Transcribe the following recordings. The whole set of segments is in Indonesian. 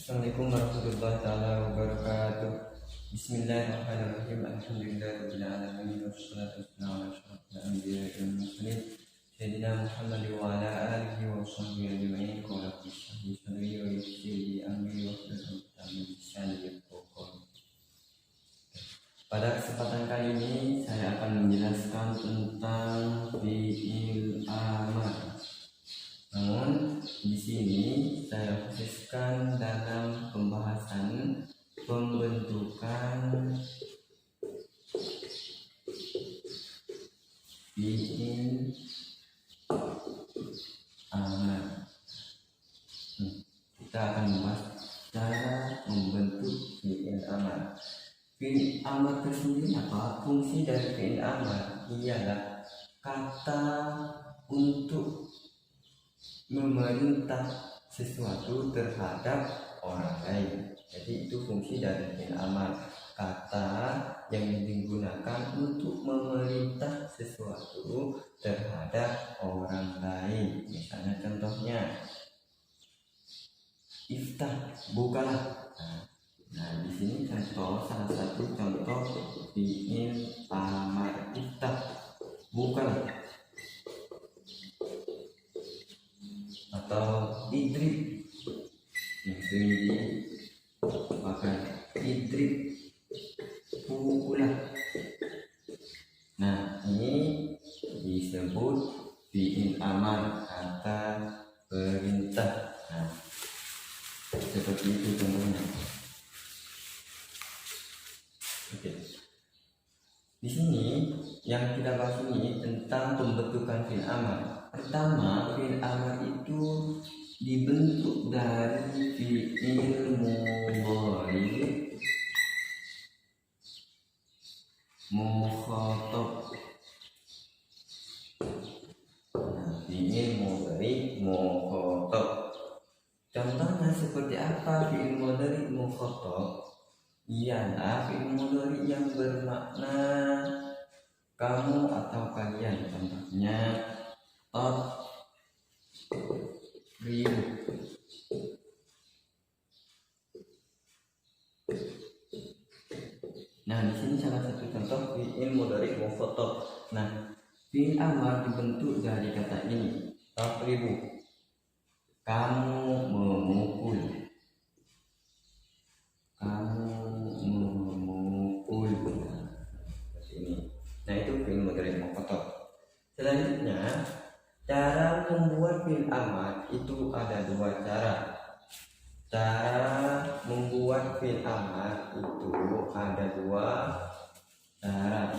Assalamualaikum warahmatullahi taala wabarakatuh. Bismillahirrahmanirrahim. Alhamdulillahirabbil alamin wassalatu wassalamu ala asyrofil anbiya'i wal mursalin sayyidina Muhammad wa ala alihi wa sahbihi ajma'in. Qala fi sadri wa yassir li amri wa hlul 'uqdatam min lisani yafqahu qawli. Pada kesempatan kali ini saya akan menjelaskan tentang fi'il amar. Namun di sini saya khususkan dalam pembahasan pembentukan fi'il amar. Kita akan membahas cara membentuk fi'il amar. Fi'il amar itu sendiri apa? Fungsi dari fi'il amar ialah kata untuk memerintah sesuatu terhadap orang lain. Jadi itu fungsi dari fi'il amar, kata yang digunakan untuk memerintah sesuatu terhadap orang lain. Misalnya contohnya, iftah, bukalah. Nah di sini contoh, salah satu contoh fi'il amar, iftah, bukalah. Atau idrib yang sering dipakai, idrib, pukulah. Nah ini disebut fi'il amar, kata perintah. Nah seperti itu contohnya. Oke. Di sini yang kita bahas ini tentang pembentukan fi'il amar. Pertama, fi'il amar itu dibentuk dari fi'il mudhari mukhatab. Nah, fi'il mudhari mukhatab. Contohnya seperti apa fi'il mudhari mukhatab? Ialah fi'il mudhari yang bermakna kamu atau kalian. Contohnya ribu. Nah, di sini salah satu contoh fi'il mudhari mukhatab. Nah, fi'il amar dibentuk dari kata ini, ribu. Kamu memukul. Kamu memukul. Seperti ini. Nah, itu fi'il mudhari mukhatab. Selanjutnya, cara membuat fi'il amar itu ada dua cara. Cara membuat fi'il amar itu ada dua cara.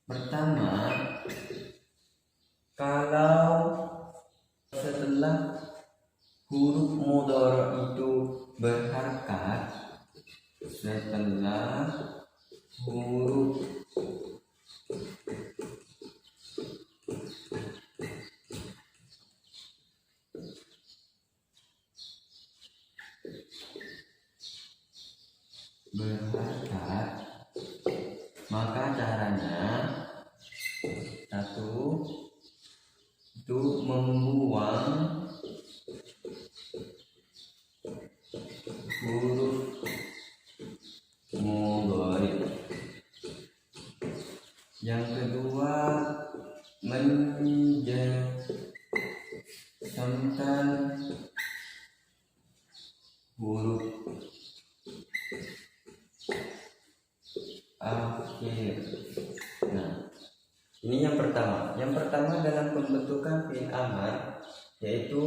Pertama, kalau setelah huruf mudhari itu berharakat, setelah huruf berharakat, maka caranya satu itu membuang huruf mudhari. Yang kedua, menjadikan huruf akhir. Nah, ini yang pertama. Yang pertama dalam pembentukan fi'il amar, yaitu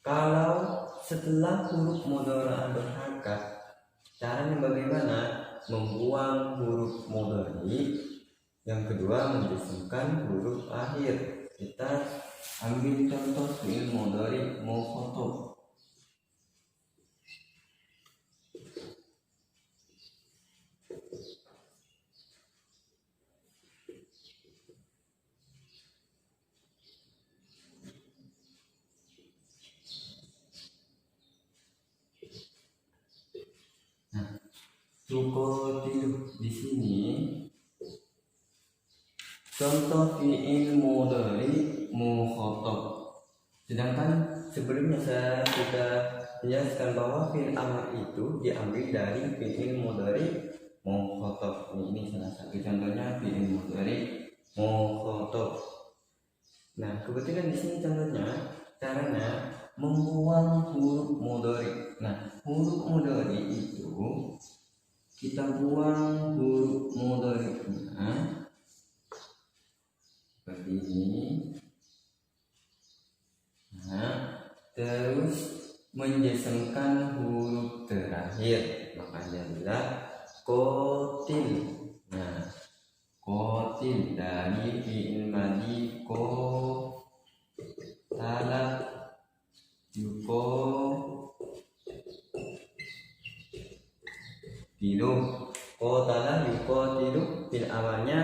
kalau setelah huruf mudhari berharakat, caranya bagaimana? Membuang huruf mudhari. Yang kedua, menjadikan huruf akhir. Kita ambil contoh fi'il mudhari mukhatab. tuqatilu. Di sini contoh fi'il mudhari mukhatab. Sedangkan sebelumnya saya sudah jelaskan bahwa fi'il amr itu diambil dari fi'il mudhari mukhatab. Ini salah satu contohnya fi'il mudhari mukhatab. Nah, kebetulan di sini contohnya caranya membuang huruf mudhari. Nah, huruf mudhari itu kita buang huruf mudhari'nya seperti ini. Nah, terus menjasemkan huruf terakhir, maka jadilah qatil. Nah, qatil dari fi'il madhi qatala yuqatilu. Qatala yuqatilu fi'il amarnya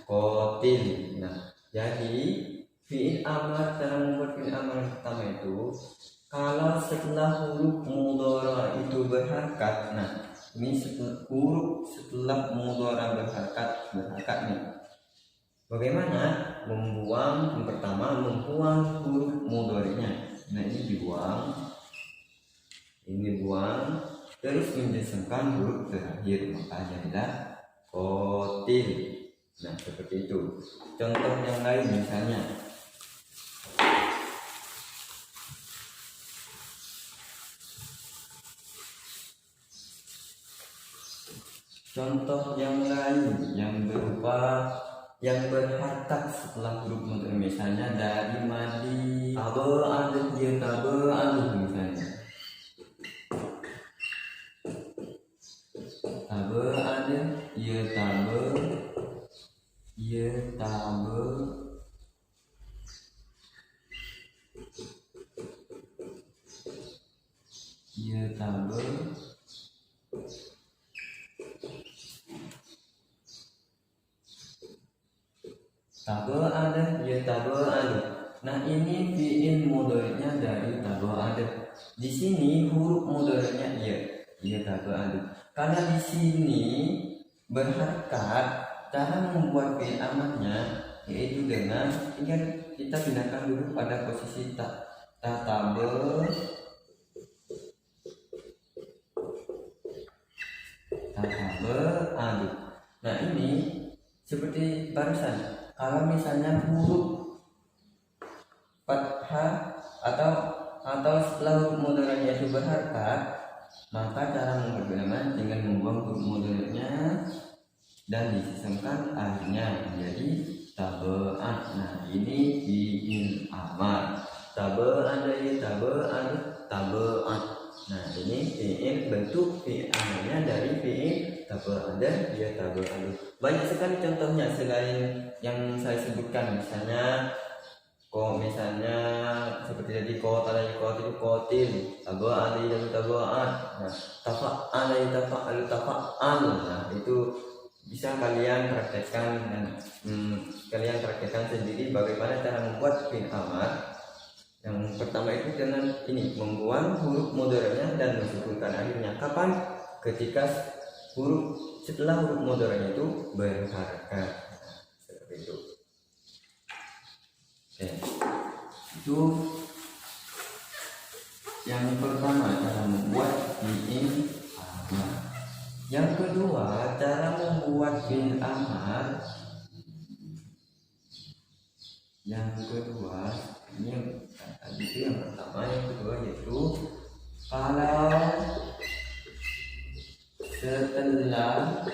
qatil. Nah, jadi fi'il amar, cara membuat fi'il amar yang pertama itu kalau setelah huruf mudhara itu berharakat. Nah, ini huruf setelah mudhara berharakat nih. Bagaimana membuang? Yang pertama membuang huruf mudhari'nya. Nah, ini dibuang, ini buang, terus menjasemkan huruf terakhir, maka jadilah qatil. Nah, seperti itu. Contoh yang lain misalnya yang berupa yang berharakat setelah huruf mudhari, misalnya dari madi taba'ad yataba'ad, misalnya taba'ad yataba'ad. Nah, ini fi'il mudhari'nya dari taba'ad. Di sini huruf mudhari'nya ya taba'ad. Karena di sini berharakat, cara membuat fi'il amarnya yaitu dengan kita pindahkan dulu pada posisi taba'ad. Nah, ini seperti barusan, kalau misalnya huruf fathah atau setelah huruf mudhari'nya itu berharakat, maka cara membuat dengan membuang huruf mudhari'nya dan dijasemkan akhirnya menjadi taba'at. Nah, ini fi'il amar. Taba'at. Nah, ini fi'il, bentuk fi'il amarnya dari fi'il taba'at ya taba'at. Banyak sekali contohnya selain yang saya sebutkan, misalnya seperti tadi qatala yuqatilu qatil, taba'at taba'at. Nah, tafa'al. Nah, itu bisa kalian praktekkan dan kalian praktekkan sendiri bagaimana cara membuat fi'il amar. Yang pertama itu dengan ini, membuang huruf mudhari'nya dan mensukunkan akhirnya. Kapan? Ketika setelah huruf mudhari'nya itu berharakat. Seperti itu. Oke. Itu yang pertama, cara membuat fi'il amar. Yang kedua, cara membuat fi'il amar. Ini tadi itu yang pertama, yang kedua yaitu kalau setelah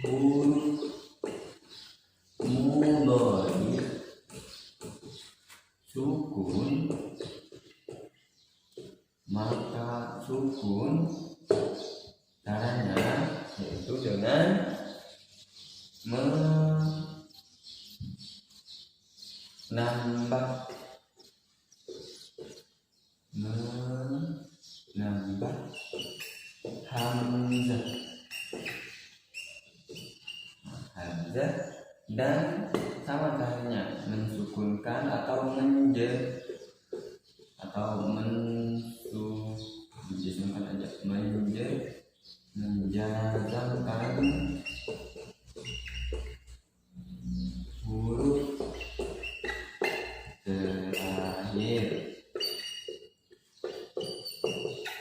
huruf mudhari sukun, maka sukun caranya yaitu dengan menambah hamzah dan sama caranya mensukunkan atau menjasemkan aja menazamkan huruf terakhir.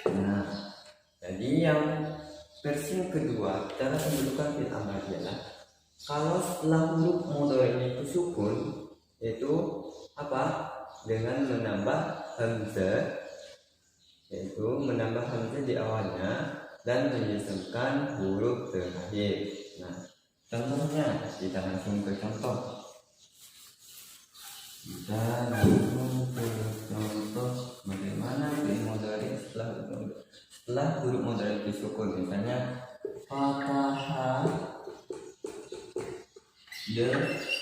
Nah, jadi yang versi kedua cara pembentukan fi'il amr adalah kalau setelah huruf mudhari itu sukun, yaitu apa? Dengan menambah hamzah, yaitu menambah hamzah di awalnya dan menyusunkan huruf terakhir. Nah, contohnya kita langsung ke contoh. Kita langsung ke contoh bagaimana fi'il mudhari setelah huruf mudhari itu sukun. Misalnya fataha yaftahu,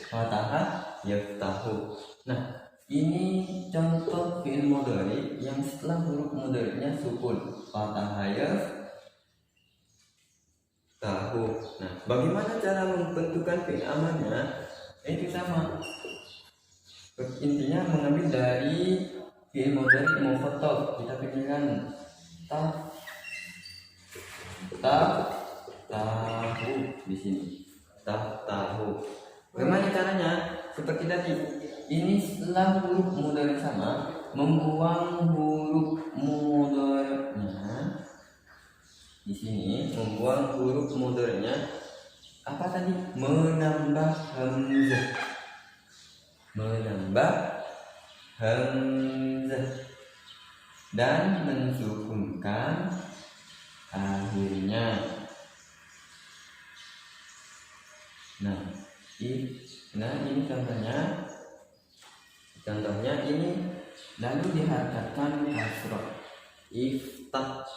fataha yaftahu. Nah, ini contoh fi'il mudhari yang setelah huruf mudhari'nya sukun, fataha yaftahu. Nah, bagaimana cara membentukkan fi'il amarnya? Itu sama. Intinya mengambil dari fi'il mudhari mukhatab, kita pilihkan tahu di sini. Tahu. Bagaimana caranya? Seperti tadi. Ini setelah huruf mudhari sama, membuang huruf mudhari'nya. Di sini membuang huruf mudhari'nya. Apa tadi? Menambah hamzah. Dan mensukunkan akhirnya. Nah, ini contohnya ini lalu diharakakan kasroh iftah.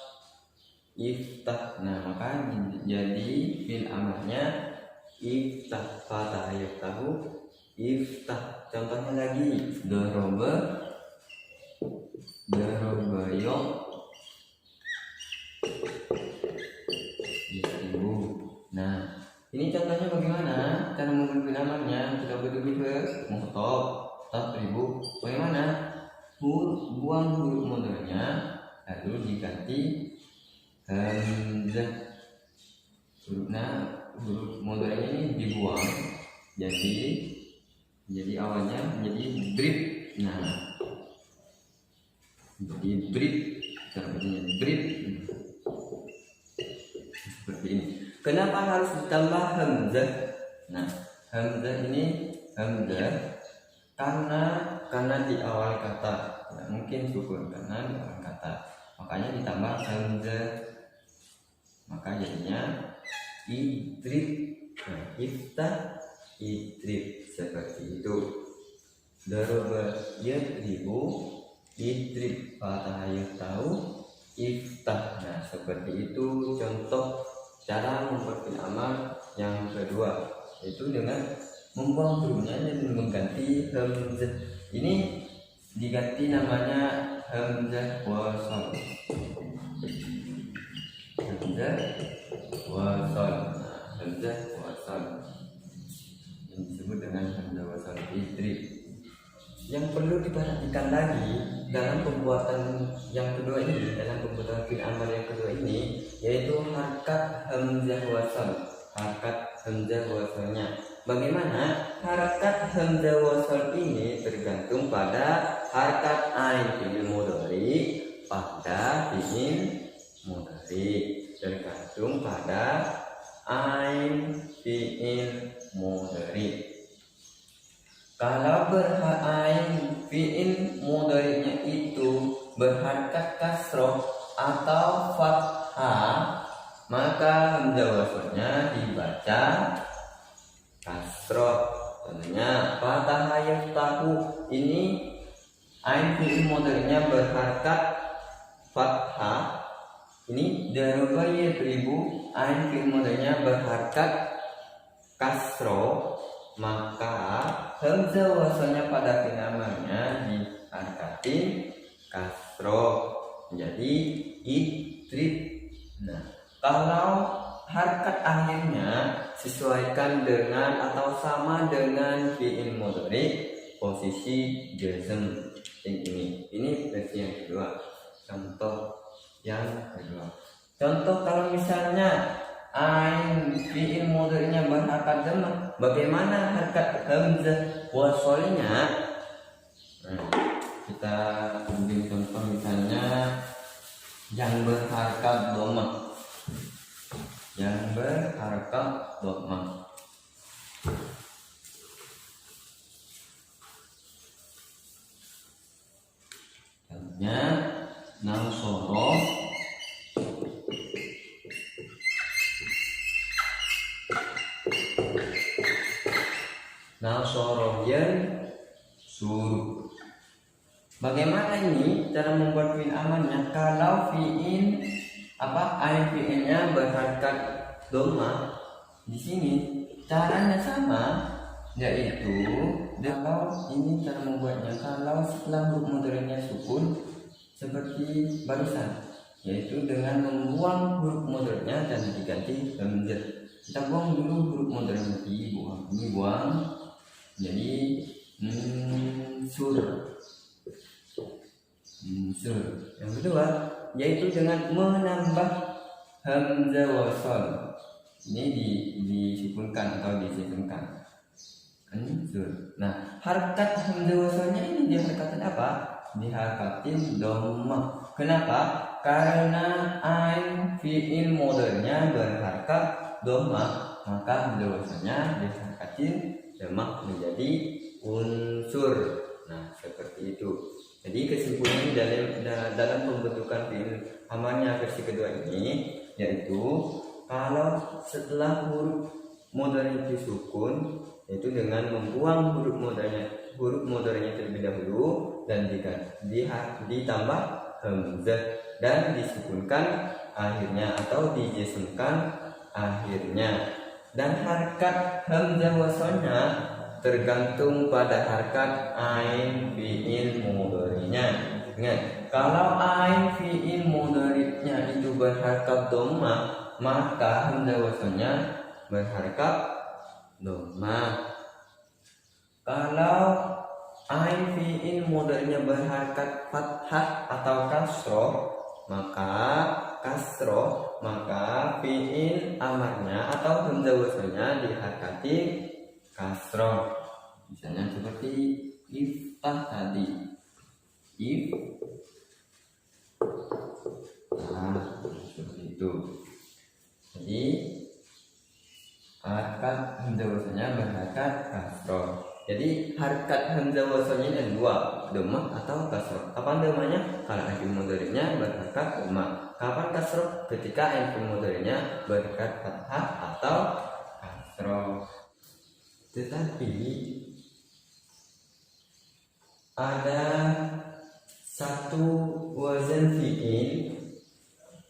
Nah, maka jadi fi'il amarnya iftah, fataha yaftahu iftah. Contohnya lagi daraba yadribu. Nah, ini contohnya bagaimana cara membentuk namanya. Kita berdiri ke mukhatab tadribu. Bagaimana? Buang huruf mudhari'nya lalu diganti hamzah. Huruf mudhari'nya ini dibuang, jadi awalnya menjadi drib. Nah, jadi drib, cara bacanya drib seperti ini. Kenapa harus ditambah hamzah? Nah, hamzah karena di awal kata, tidak mungkin sukun karena di awal kata, makanya ditambah hamzah, maka jadinya idrib. Nah, iftah idrib seperti itu. Daraba yadribu idrib, fataha yaftahu iftah. Nah, seperti itu contoh cara membuat fi'il amar yang kedua, yaitu dengan membuang hurufnya dan mengganti hamzah. Ini diganti namanya hamzah wasal. Hamzah wasal. Nah, hamzah wasal yang disebut dengan hamzah wasal idrib. Yang perlu diperhatikan lagi dalam pembuatan yang kedua ini, dalam pembuatan fi'il amar yang kedua ini, yaitu harakat hamzah wasal. Harakat hamzah wasalnya. Bagaimana? Harakat hamzah wasal ini tergantung pada harakat ain fi'il mudhari pada fi'il mudhari. Tergantung pada ain fi'il mudhari. Kalau ain fi'il mudhari'nya itu berharakat kasroh atau fathah, maka hamzah wasalnya dibaca kasroh. Contohnya fataha yaftahu, ini ain fi'il mudhari'nya berharakat fathah. Ini daraba yadribu, ain fi'il mudhari'nya berharakat kasroh, maka hamzah wasalnya pada fi'il amarnya diharakatin kasroh menjadi idrib. Nah, kalau harakat akhirnya sesuaikan dengan atau sama dengan fi'il mudhari, posisi jazm ini versi yang kedua. contoh yang kedua. Contoh kalau misalnya ain fi'il mudhari'nya berharakat dhammah, bagaimana harakat hamzah wasolnya? Kita bikin contoh misalnya yang berharakat dhammah. Yang berharakat dhammah. Contohnya nasoro nasoroyan suruh. Bagaimana ini cara membuat fi'il amarnya? Kalau fi'il ain fi'ilnya berharakat dhammah, di sini caranya sama, yaitu kalau ini cara membuatnya, kalau setelah huruf mudhari'nya sukun seperti barusan, yaitu dengan membuang huruf mudhari'nya dan diganti hamzah. Kita buang dulu huruf mudhari'nya, ini buang, jadi sur. Yang kedua yaitu dengan menambah hamzah wasal, ini disukunkan atau disukun. Nah, harakat hamzah wasalnya ini diharakatin apa? Diharakatin dhammah. Kenapa? Karena ain fi'il mudhari'nya berharakat dhammah, maka hamzah wasalnya diharakatin dhammah menjadi unsur. Nah, seperti itu. Jadi kesimpulannya dalam pembentukan fi'il amarnya versi kedua ini, yaitu kalau setelah huruf mudhari' disukun, yaitu dengan membuang huruf mudhari'nya terlebih dahulu dan ditambah hamzah dan disukunkan akhirnya atau dijazmkan akhirnya. Dan harakat hamzah wasalnya tergantung pada harakat ain fi'il mudhari'nya. Ingat, kalau ain fi'il mudhari'nya itu berharakat dhammah, maka hamzah wasalnya berharakat dhammah. Kalau ain fi'il mudhari'nya berharakat fathah atau kasroh, maka fi'il amarnya atau hamzah wasalnya diharakati kasroh. Misalnya seperti iftah tadi, seperti itu. Jadi harakat hamzah wasalnya berharakat kasroh. Jadi harakat hamzah wasalnya ada dua, dhammah atau kasroh. Kapan dhammahnya? Kalau ain mudhari'nya berharakat dhammah. Kapan kasroh? Ketika ain mudhari'nya berharakat fathah atau kasroh. Tetapi ada satu wazan fi'il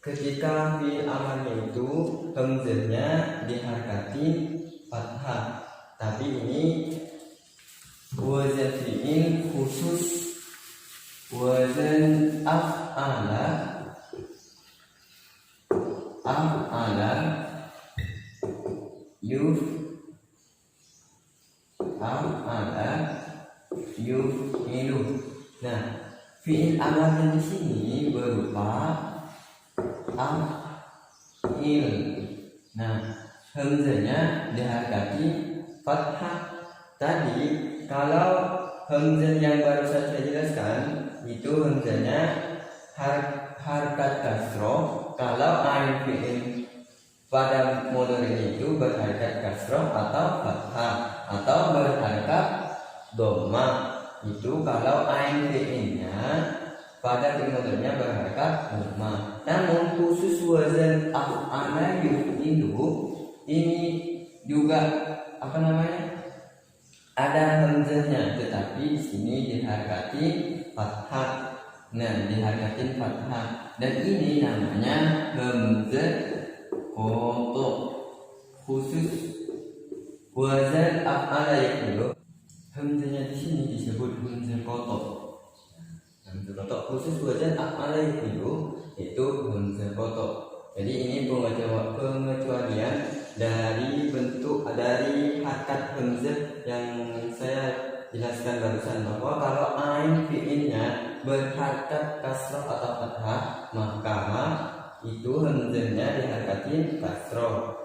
ketika fi'il amarnya itu hamzahnya diharakati fathah, tapi ini wazan fi'il khusus wazan af'ala yuf'ilu. Nah, fi'il amarnya di sini berupa af'il. Nah, hamzahnya diharakati fathah. Tadi kalau hamzah yang baru saya jelaskan itu hamzahnya harakat kasroh. Kalau ain fi'il pada mudhari'nya itu berharakat kasroh atau fathah atau berharakat dhammah. Itu kalau ain fi'ilnya pada fi'il mudhari'nya berharakat dhammah. Namun khusus wazan af'ala yuf'ilu ini juga ada hamzahnya, tetapi di sini diharakati fathah. Nah, diharakatin fathah, dan ini namanya hamzah qata. Khusus wazan af'ala yuf'ilu, hamzahnya di sini disebut hamzah qata. Hamzah qata khusus wazan af'ala yuf'ilu itu hamzah qata. Jadi ini pengecualian dari harakat hamzah yang saya jelaskan barusan, bahwa kalau ain fi'ilnya berharkat kasroh atau fathah, maka itu hamzahnya diharakatin kasroh.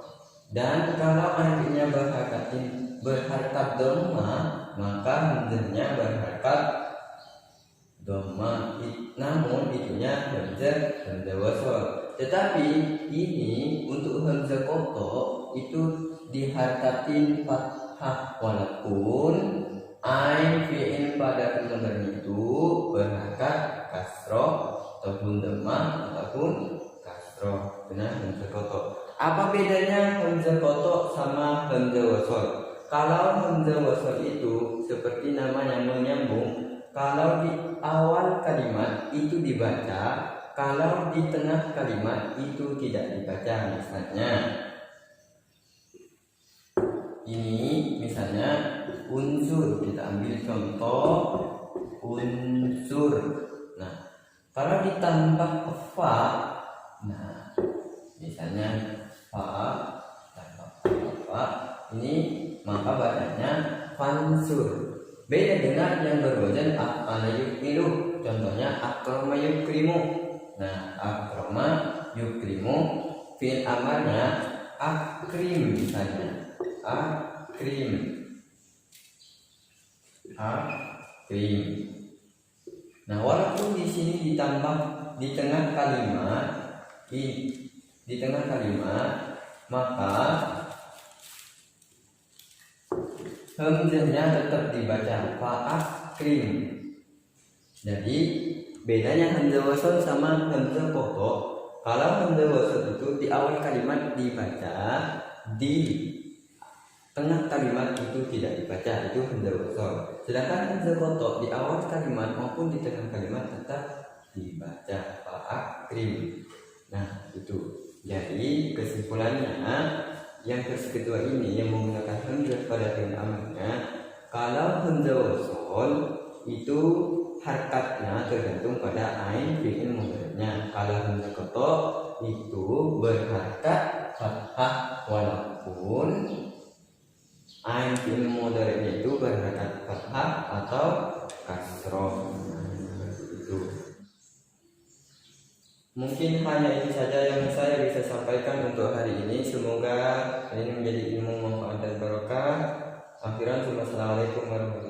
Dan kalau akhirnya berharkat dhamma, maka hamzahnya berharkat dhamma. Namun itunya hamzah wasol. Tetapi ini untuk hamzah koto itu diharakatin fathah, walaupun ain fi'il pada kemudian itu berharkat kasroh ataupun dhamma ataupun kasroh. Benar, hamzah koto. Apa bedanya hamzah koto sama hamzah wasol? Kalau hamzah wasol itu seperti namanya menyambung. Kalau di awal kalimat itu dibaca, kalau di tengah kalimat itu tidak dibaca. Misalnya ini, misalnya unsur, kita ambil contoh unsur. Nah, kalau ditambah fa, nah misalnya fa tambah fa, ini maka bacanya fansur. Beda dengan yang berwazan af'ala yukmilu. Contohnya akrama yukrimu. Nah, akrama yukrimu fi'il amarnya akrim, misalnya akrim. Nah, walaupun di sini ditambah di tengah kalimat, di tengah kalimat, maka hamzahnya tetap dibaca fa'akrim. Jadi bedanya hamzah wasol sama hamzah koto. Kalau hamzah wasol itu di awal kalimat dibaca, di tengah kalimat itu tidak dibaca, itu hamzah wasol. Sedangkan hamzah koto di awal kalimat maupun di tengah kalimat tetap dibaca fa'akrim. Nah, itu. Jadi kesimpulannya, yang kedua ini yang menggunakan hamzah pada fi'il amarnya, kalau hamzah wasol itu harkatnya tergantung pada ain fi'il mudhari'nya. Kalau hamzah koto itu berharkat fathah, walaupun ain fi'il mudhari'nya itu berharkat fathah atau kasroh. Itu. Mungkin hanya ini saja yang saya bisa sampaikan untuk hari ini. Semoga ini menjadi ilmu manfaat dan barokah. Akhiran, assalamualaikum warahmatullahi wabarakatuh.